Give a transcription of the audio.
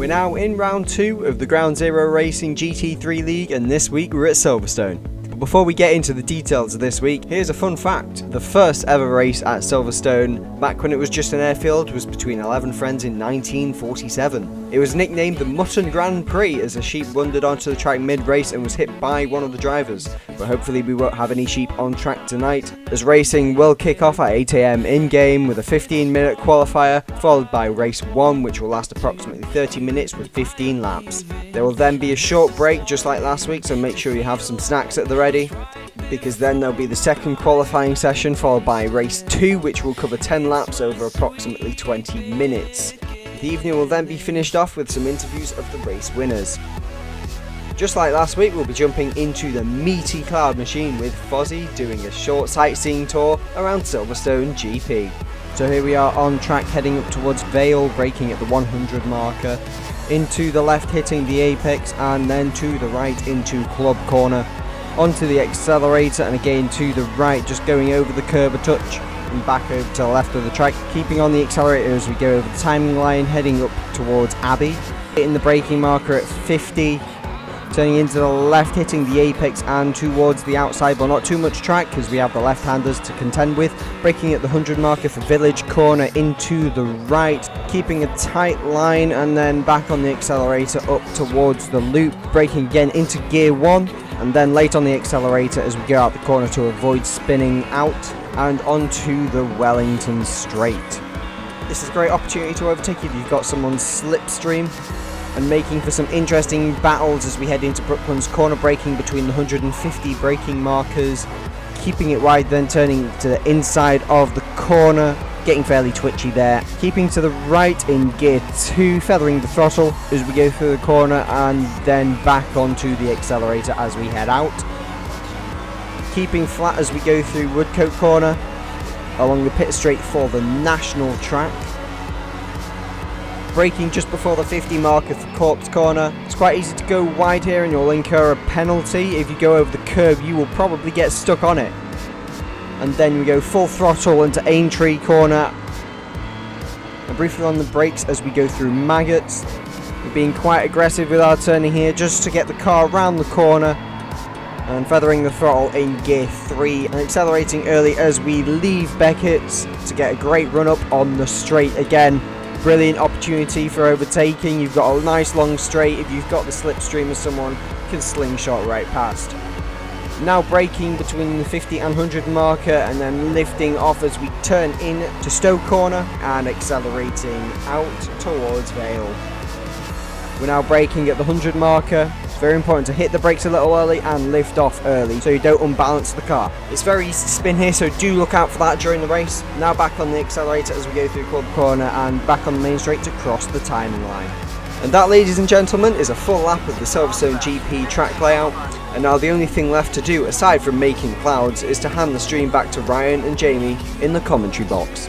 We're now in round 2 of the Ground Zero Racing GT3 League, and this week we're at Silverstone. But before we get into the details of this week, here's a fun fact. The first ever race at Silverstone, back when it was just an airfield, was between 11 friends in 1947. It was nicknamed the Mutton Grand Prix as a sheep wandered onto the track mid-race and was hit by one of the drivers. But hopefully we won't have any sheep on track tonight, as racing will kick off at 8 AM in-game with a 15-minute qualifier, followed by race 1, which will last approximately 30 minutes with 15 laps. There will then be a short break just like last week, so make sure you have some snacks at the ready, because then there'll be the second qualifying session followed by race 2, which will cover 10 laps over approximately 20 minutes. The evening will then be finished off with some interviews of the race winners. Just like last week, we'll be jumping into the meaty cloud machine with Fozzie doing a short sightseeing tour around Silverstone GP. So here we are on track heading up towards Vale, braking at the 100 marker, into the left hitting the apex, and then to the right into Club Corner, onto the accelerator and again to the right, just going over the curb a touch and back over to the left of the track, keeping on the accelerator as we go over the timing line, heading up towards Abbey, hitting the braking marker at 50, turning into the left, hitting the apex and towards the outside, but not too much track because we have the left-handers to contend with, braking at the 100 marker for Village Corner into the right, keeping a tight line and then back on the accelerator up towards the loop, braking again into gear 1 and then late on the accelerator as we go out the corner to avoid spinning out and onto the Wellington straight. This is a great opportunity to overtake if you've got someone slipstream, and making for some interesting battles as we head into Brooklands Corner, braking between the 150 braking markers, keeping it wide, then turning to the inside of the corner, getting fairly twitchy there, keeping to the right in gear 2, feathering the throttle as we go through the corner and then back onto the accelerator as we head out, keeping flat as we go through Woodcote Corner along the pit straight for the national track, braking just before the 50 marker for Corpse Corner. It's quite easy to go wide here and you'll incur a penalty. If you go over the curb you will probably get stuck on it. And then we go full throttle into Aintree Corner and briefly on the brakes as we go through Maggots. We're being quite aggressive with our turning here just to get the car around the corner and feathering the throttle in gear 3 and accelerating early as we leave Beckett's to get a great run up on the straight again. Brilliant opportunity for overtaking. You've got a nice long straight. If you've got the slipstream of someone, you can slingshot right past. Now braking between the 50 and 100 marker and then lifting off as we turn in to Stowe Corner and accelerating out towards Vale. We're now braking at the 100 marker. It's very important to hit the brakes a little early and lift off early so you don't unbalance the car. It's very easy to spin here, so do look out for that during the race. Now back on the accelerator as we go through Club Corner and back on the main straight to cross the timing line. And that, ladies and gentlemen, is a full lap of the Silverstone GP track layout. And now the only thing left to do, aside from making clouds, is to hand the stream back to Ryan and Jamie in the commentary box.